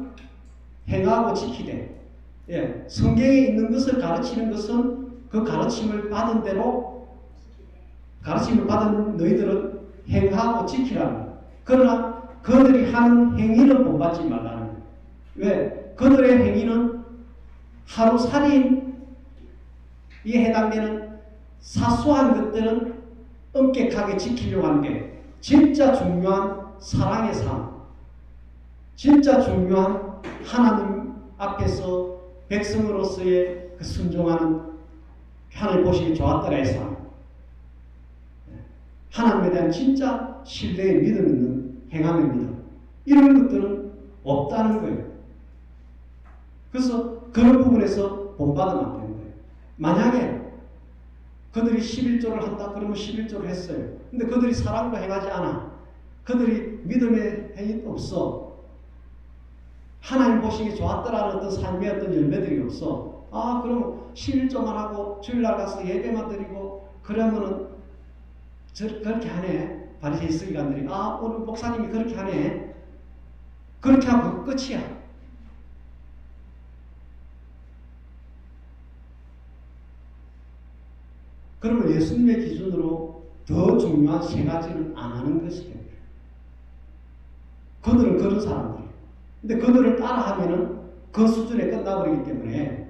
행하고 지키되, 예, 성경에 있는 것을 가르치는 것은 그 가르침을 받은 대로, 가르침을 받은 너희들은 행하고 지키라는 거예요. 그러나 그들이 하는 행위는 본받지 말라는 거예요. 왜? 그들의 행위는 하루살이에 해당되는 사소한 것들은 엄격하게 지키려고 하는데, 진짜 중요한 사랑의 삶, 진짜 중요한 하나님 앞에서 백성으로서의 그 순종하는, 하나님 보시기 좋았더라의 삶, 하나님에 대한 진짜 신뢰의 믿음 있는 행함의 믿음, 이런 것들은 없다는 거예요. 그래서 그런 부분에서 본받으면 안 되는 거예요. 만약에 그들이 11조를 한다 그러면 11조를 했어요. 근데 그들이 사랑도 행하지 않아. 그들이 믿음의 행위도 없어. 하나님 보시기 좋았더라는 어떤 삶의 어떤 열매들이 없어. 아, 그럼 11조만 하고 주일날 가서 예배만 드리고 그러면은 그렇게 하네. 바리새인 서기관들이, 아, 오늘 목사님이 그렇게 하네. 그렇게 하고 끝이야. 그러면 예수님의 기준으로 더 중요한 세 가지는 안 하는 것이 됩니다. 그들은 그런 사람들이에요. 근데 그들을 따라하면은 그 수준에 끝나버리기 때문에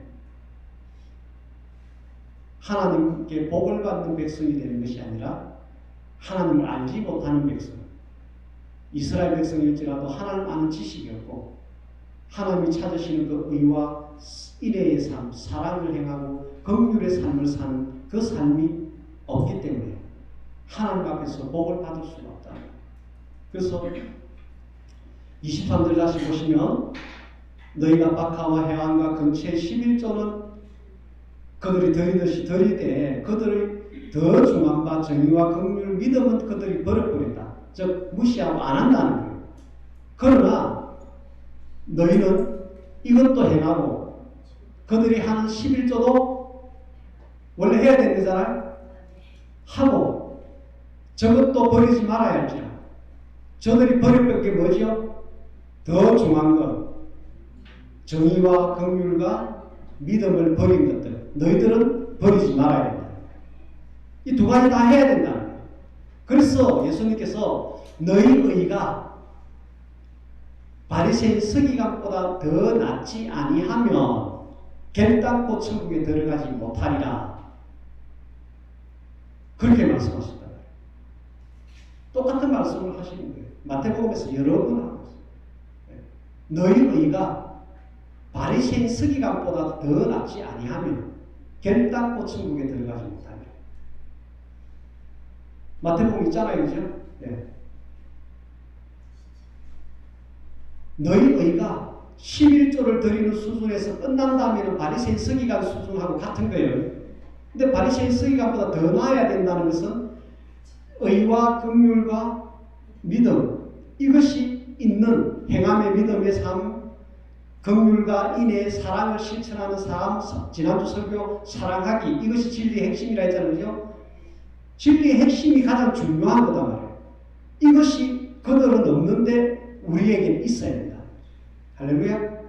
하나님께 복을 받는 백성이 되는 것이 아니라 하나님을 알지 못하는 백성, 이스라엘 백성일지라도 하나님 아는 지식이 없고 하나님이 찾으시는 그 의와 인애의 삶, 사랑을 행하고 긍휼의 삶을 사는 그 삶이 없기 때문에 하나님 앞에서 복을 받을 수가 없다. 그래서 23절 다시 보시면, 너희가 박하와 해안과 근처의 11조는 그들이 드리듯이 드리되 그들의 더 중한 바 정의와 긍휼 믿음은 그들이 버려버린다. 즉 무시하고 안 한다는 거예요. 그러나 너희는 이것도 행하고 그들이 하는 11조도 원래 해야 되는 거잖아요. 하고 저것도 버리지 말아야 할지라. 저들이 버릴 게 뭐죠? 더 중요한 것, 정의와 긍휼과 믿음을 버린 것들, 너희들은 버리지 말아야 된다. 이 두 가지 다 해야 된다는 거예요. 그래서 예수님께서 너희 의가 바리새인 서기관보다 더 낫지 아니하면 결단코 천국에 들어가지 못하리라. 그렇게 말씀하셨다. 똑같은 말씀을 하시는 거예요. 마태복음에서 여러 번 하고 있어요. 너희 의가 바리새인 서기관보다 더 낫지 아니하면 결단코 천국에 들어가지 못하리라. 마태복음 있잖아요, 그죠? 네. 너희 의가 11조를 드리는 수준에서 끝난다면 바리새인 서기관 수준하고 같은 거예요. 근데 바리새인 서기관보다 더 나아야 된다는 것은 의와 긍휼과 믿음, 이것이 있는 행함의 믿음의 삶, 긍휼과 인애의 사랑을 실천하는 삶, 지난주 설교 사랑하기, 이것이 진리의 핵심이라 했잖아요. 그죠? 진리의 핵심이 가장 중요한 거단 말이에요. 이것이 그들은 없는데 우리에게는 있어야 된다. 할렐루야.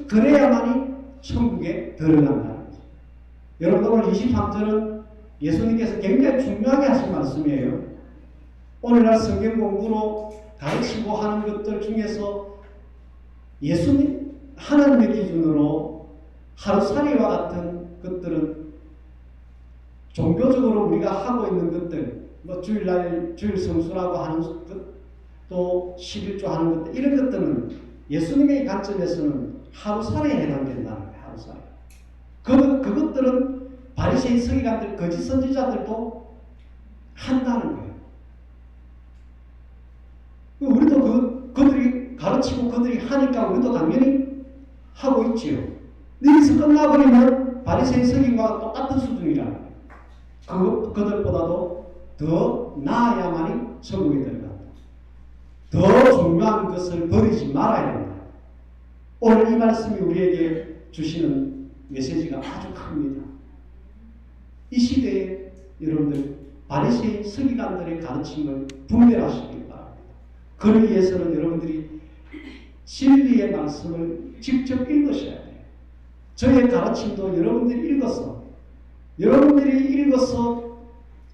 그래야만이 천국에 들어간다는 거죠. 여러분, 오늘 23절은 예수님께서 굉장히 중요하게 하신 말씀이에요. 오늘날 성경 공부로 가르치고 하는 것들 중에서 예수님, 하나님의 기준으로 하루살이와 같은 것들은 종교적으로 우리가 하고 있는 것들, 뭐 주일날 주일 성수라고 하는 것, 또 11조 하는 것들, 이런 것들은 예수님의 관점에서는 하루살이에 해당된다는 거예요. 하루살이. 그것들은 바리새인 서기관들, 거짓 선지자들도 한다는 거예요. 우리도 그들이 가르치고 그들이 하니까 우리도 당연히 하고 있지요. 여기서 끝나버리면 바리새인 서기관과 똑같은 수준이라는 거예요. 그들보다도 더 나아야만이 천국에 들어간다. 더 중요한 것을 버리지 말아야 된다. 오늘 이 말씀이 우리에게 주시는 메시지가 아주 큽니다. 이 시대에 여러분들 바리새인 서기관들의 가르침을 분별하시길 바랍니다. 그러기 위해서는 여러분들이 진리의 말씀을 직접 읽으셔야 돼요. 저의 가르침도 여러분들이 읽어서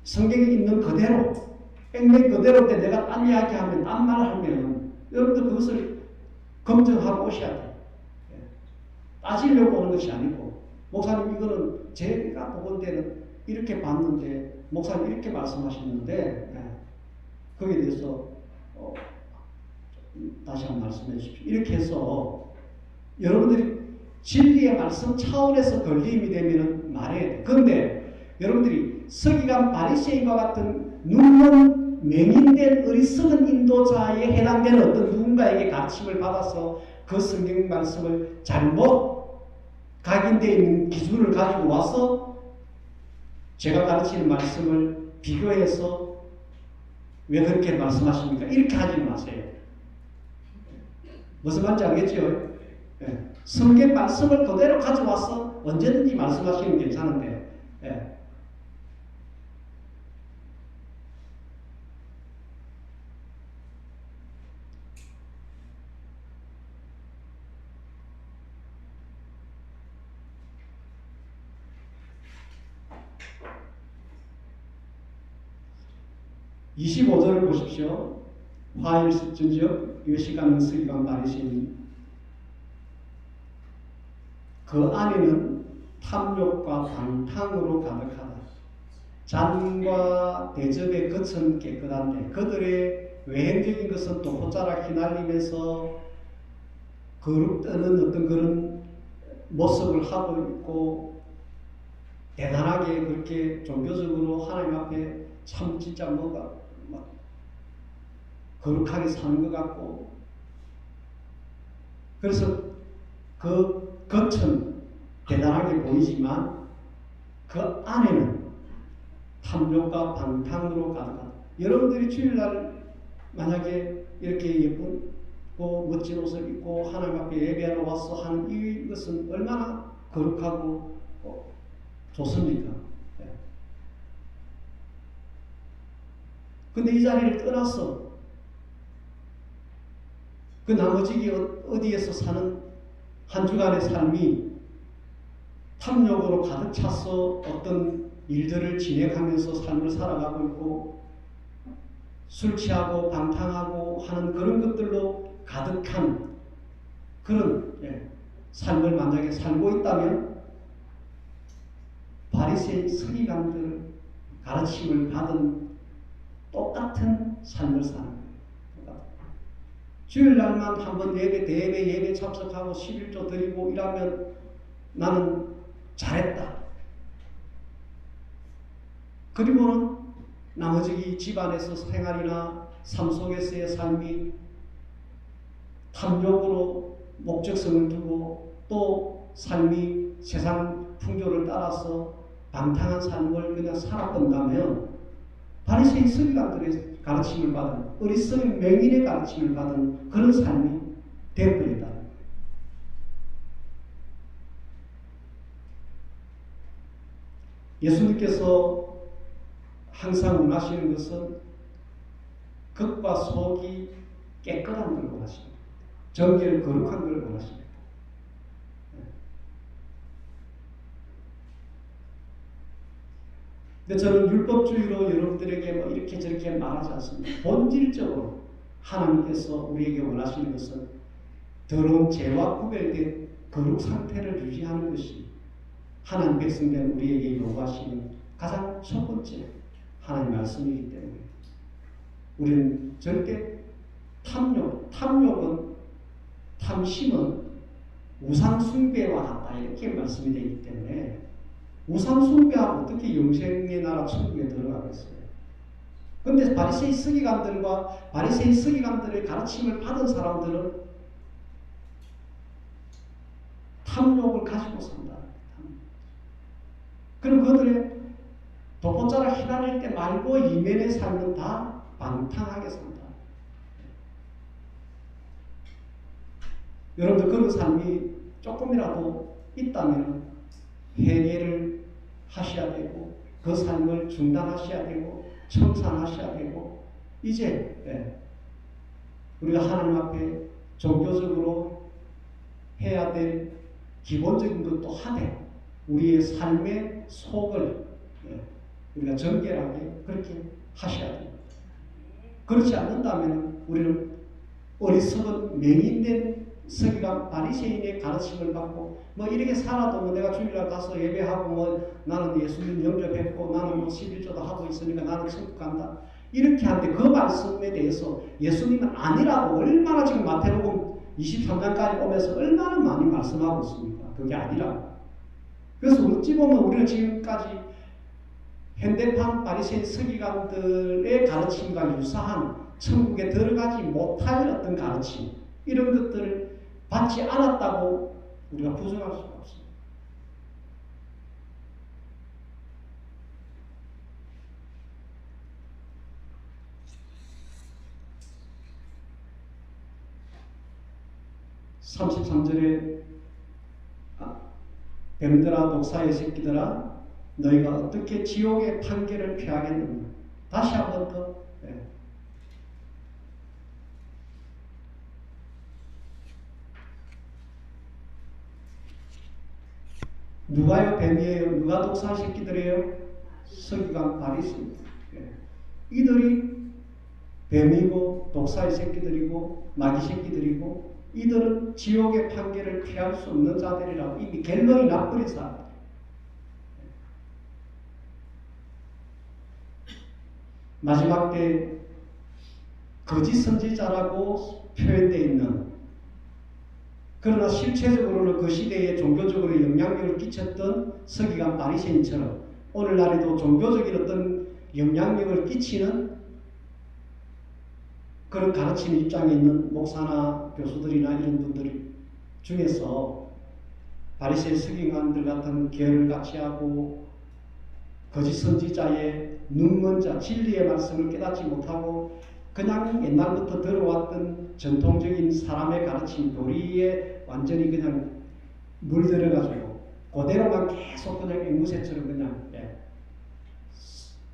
성경에 있는 그대로, 뺑뺑 그대로 때 내가 딴 이야기하면, 딴 말을 하면 여러분들 그것을 검증하고 오셔야 돼요. 따지려고 오는 것이 아니고, 목사님 이거는 제가 보건 때는 이렇게 봤는데 목사님 이렇게 말씀하셨는데 거기에 대해서 다시 한번 말씀해 주십시오. 이렇게 해서 여러분들이 진리의 말씀 차원에서 걸림이 되면 말해야 돼. 그런데 여러분들이 서기관 바리새인과 같은 눈먼 맹인된 어리석은 인도자에 해당되는 어떤 누군가에게 가르침을 받아서 그 성경 말씀을 잘못 각인되어 있는 기준을 가지고 와서 제가 가르치는 말씀을 비교해서 왜 그렇게 말씀하십니까? 이렇게 하지 마세요. 무슨 말인지 알겠죠? 예. 성경 말씀을 그대로 가져와서 언제든지 말씀하시면 괜찮은데, 예. (25절을) 보십시오. 화일 전지역 요시가는 서기관 바리새인 그 안에는 탐욕과 방탕으로 가득하다. 잔과 대접의 겉은 깨끗한데 그들의 외행적인 것은 또 호자락 휘날리면서 거룩떠는 어떤 그런 모습을 하고 있고 대단하게 그렇게 종교적으로 하나님 앞에 참 진짜 뭐가 막 거룩하게 사는 것 같고, 그래서 그 겉은 대단하게 보이지만 그 안에는 탐욕과 방탕으로 가득하다. 여러분들이 주일날 만약에 이렇게 예쁘고 멋진 옷을 입고 하나님 앞에 예배하러 와서 하는 이것은 얼마나 거룩하고 좋습니까? 근데 이 자리를 떠나서 그 나머지 어디에서 사는 한 주간의 삶이 탐욕으로 가득 차서 어떤 일들을 진행하면서 삶을 살아가고 있고 술 취하고 방탕하고 하는 그런 것들로 가득한 그런 삶을 만약에 살고 있다면 바리새인 서기관들 가르침을 받은 똑같은 삶을 사는 거예요. 주일날만 한번 대예배 예배 참석하고 11조 드리고 이러면 나는 잘했다. 그리고는 나머지 집안에서 생활이나 삶 속에서의 삶이 탐욕으로 목적성을 두고 또 삶이 세상 풍조를 따라서 방탕한 삶을 그냥 살아본다면 바리새인 서기관들의 가르침을 받은 어리석은 맹인의 가르침을 받은 그런 삶이 되어버린다. 예수님께서 항상 원하시는 것은 겉과 속이 깨끗한 걸 원하십니다. 정결 거룩한 걸 원하십니다. 근데 저는 율법주의로 여러분들에게 뭐 이렇게 저렇게 말하지 않습니다. 본질적으로 하나님께서 우리에게 원하시는 것은 더러운 죄와 구별된 거룩 상태를 유지하는 것이 하나님 백성된 우리에게 요구하시는 가장 첫 번째 하나님 말씀이기 때문에 우리는 절대 탐욕은 탐심은 우상 숭배와 같다 이렇게 말씀이 되기 때문에 우상 숭배하고 어떻게 영생의 나라 천국에 들어가겠어요? 그런데 바리새인 서기관들과 바리새인 서기관들의 가르침을 받은 사람들은 탐욕을 가지고 산다. 그럼 그들의 독보자를 휘날릴 때 말고 이면의 삶은 다 방탕하게 산다. 여러분들 그런 삶이 조금이라도 있다면 회개를 하셔야 되고 그 삶을 중단하셔야 되고 청산하셔야 되고 이제 우리가 하나님 앞에 종교적으로 해야 될 기본적인 것도 하되 우리의 삶의 속을 우리가 정결하게 그렇게 하셔야 됩니다. 그렇지 않는다면 우리는 어리석은 맹인된 서기관 바리새인의 가르침을 받고 뭐 이렇게 살아도 뭐 내가 주일날 가서 예배하고 뭐 나는 예수님 영접했고 나는 뭐 11조도 하고 있으니까 나는 천국 간다 이렇게 하는데 그 말씀에 대해서 예수님은 아니라고 얼마나 지금 마태복음 23장까지 오면서 얼마나 많이 말씀하고 있습니까? 그게 아니라고. 그래서 어찌 보면 우리는 지금까지 현대판 바리새인 서기관들의 가르침과 유사한 천국에 들어가지 못할 어떤 가르침 이런 것들을 받지 않았다고 우리가 부정할 수가 없습니다. (33절에) 뱀들아 독사의 새끼들아 너희가 어떻게 지옥의 판결을 피하겠느냐. 다시 한 번 더 누가요 뱀이에요? 누가 독사 새끼들이에요? 서기관 바리새인. 이들이 뱀이고 독사의 새끼들이고 마귀 새끼들이고 이들은 지옥의 판결을 피할 수 없는 자들이라고 이미 결론이 나버린 사람들. 마지막 때 거짓 선지자라고 표현되어 있는 그러나 실체적으로는 그 시대에 종교적으로 영향력을 끼쳤던 서기관 바리새인처럼 오늘날에도 종교적인 어떤 영향력을 끼치는 그런 가르치는 입장에 있는 목사나 교수들이나 이런 분들 중에서 바리새인 서기관들 같은 계열을 같이 하고 거짓 선지자의 눈먼 자, 진리의 말씀을 깨닫지 못하고 그냥 옛날부터 들어왔던 전통적인 사람의 가르침 도리에 완전히 그냥 물들어가지고 그대로만 계속 그냥 앵무새처럼 그냥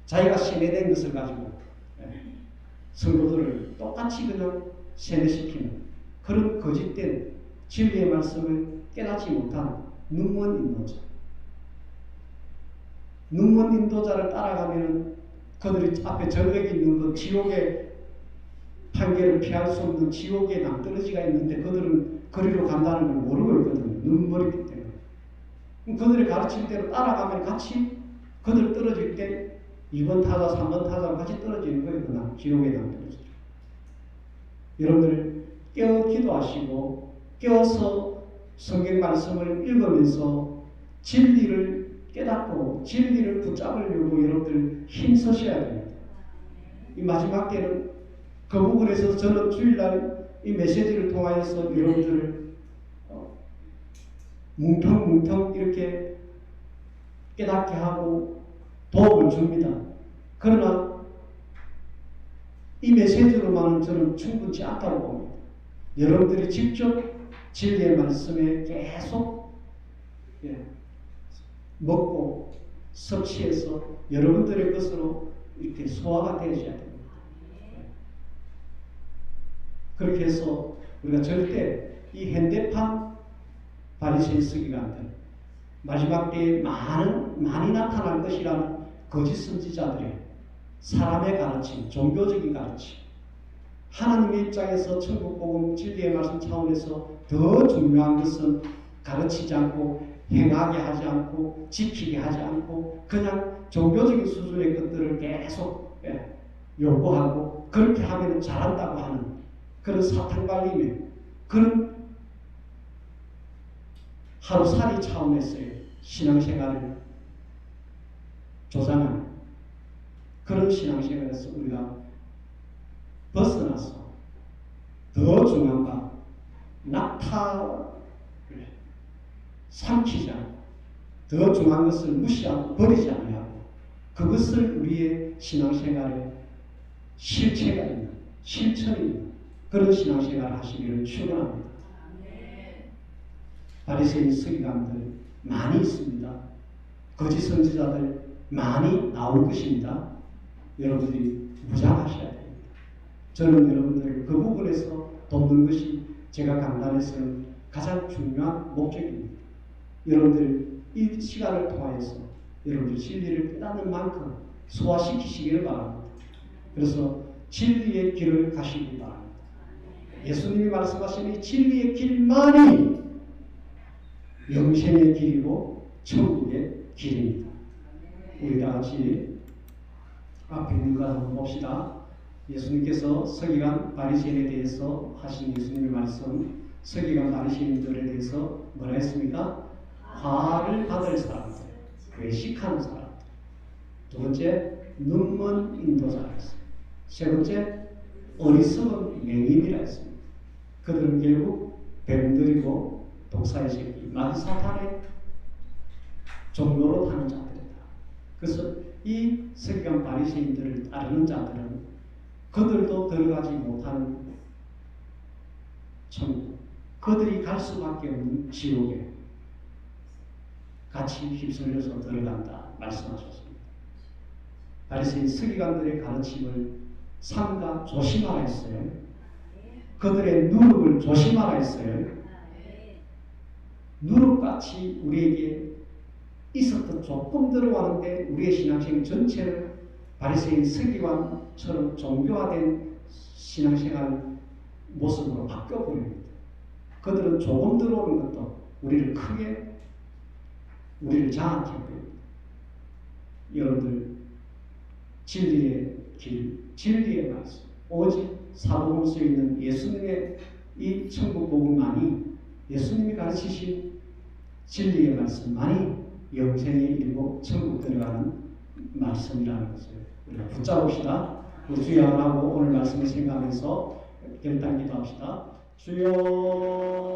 자기가 세뇌된 것을 가지고 성도들을 똑같이 그냥 세뇌시키는 그런 거짓된 진리의 말씀을 깨닫지 못한 눈먼 인도자. 눈먼 인도자를 따라가면 그들이 앞에 절벽이 있는 그 지옥의 판결을 피할 수 없는 지옥의 낭떠러지가 있는데 그들은 거리로 간다는 걸 모르고 있거든요. 눈머리기 때문에. 그들의 가르칠 대로 따라가면 같이 그들 떨어질 때 2번 타자, 3번 타자랑 같이 떨어지는 거예요. 그냥 지옥의 낭떠러지. 여러분들 깨어 기도하시고 깨어서 성경 말씀을 읽으면서 진리를 깨닫고 진리를 붙잡으려고 여러분들 힘쓰셔야 됩니다. 이 마지막 때는 그 부분에서 저는 주일날 이 메시지를 통하여서 여러분들을 뭉텅뭉텅 이렇게 깨닫게 하고 도움을 줍니다. 그러나 이 메시지로만은 저는 충분치 않다고 봅니다. 여러분들이 직접 진리의 말씀에 계속 먹고 섭취해서 여러분들의 것으로 이렇게 소화가 되어져야 됩니다. 그렇게 해서 우리가 절대 이 현대판 바리새인 서기관들 마지막 때에 많이 나타날 것이라는 거짓 선지자들의 사람의 가르침, 종교적인 가르침, 하나님의 입장에서 천국 복음 진리의 말씀 차원에서 더 중요한 것은 가르치지 않고 행하게 하지 않고 지키게 하지 않고 그냥 종교적인 수준의 것들을 계속 요구하고 그렇게 하면 잘한다고 하는 그런 사탕 발림의 그런 하루살이 차원에서의 신앙생활을 조장하는 그런 신앙생활에서 우리가 벗어나서 더 중요한 건 낙타를 삼키지 않고 더 중요한 것을 무시하고 버리지 아니하고 그것을 우리의 신앙생활의 실체가 있는 실천이 있는 그런 신앙생활을 하시기를 축원합니다. 바리새인 서기관들 많이 있습니다. 거짓 선지자들 많이 나올 것입니다. 여러분들이 무장하셔야 됩니다. 저는 여러분들을 그 부분에서 돕는 것이 제가 강단에서는 가장 중요한 목적입니다. 여러분들 이 시간을 통하여서 여러분들 진리를 깨닫는 만큼 소화시키시기를 바랍니다. 그래서 진리의 길을 가시기 바랍니다. 예수님이 말씀하신 이 진리의 길만이 영생의 길이고 천국의 길입니다. 우리 다 같이 앞에 있는 걸 한번 봅시다. 예수님께서 서기관 바리새인에 대해서 하신 예수님의 말씀, 서기관 바리새인들에 대해서 뭐라 했습니까? 화를 받을 사람들, 외식하는 사람들. 두 번째, 눈먼 인도자라 했습니다. 세 번째, 어리석은 맹인이라 했습니다. 그들은 결국 뱀들이고 독사의 새끼, 마귀 사탄의 종로로 타는 자들이다. 그래서 이 서기관 바리새인들을 따르는 자들은 그들도 들어가지 못하는 천국, 그들이 갈 수밖에 없는 지옥에 같이 휩쓸려서 들어간다 말씀하셨습니다. 바리새인 서기관들의 가르침을 삼가 조심하라 했어요. 그들의 누룩을 조심하라 했어요. 누룩같이 우리에게 있었던 조금 들어가는데 우리의 신앙생활 전체를 바리새인 서기관처럼 종교화된 신앙생활 모습으로 바뀌어버립니다. 그들은 조금 들어오는 것도 우리를 크게 우리를 장악해버립니다. 여러분들 진리의 길, 진리의 말씀, 오직 사복음서에 있는 예수님의 이 천국 복음만이 예수님이 가르치신 진리의 말씀만이 영생의 일고 천국 들어가는 말씀이라는 것을 우리가 붙잡읍시다. 우리 주여 하고 오늘 말씀을 생각하면서 결단 기도합시다. 주여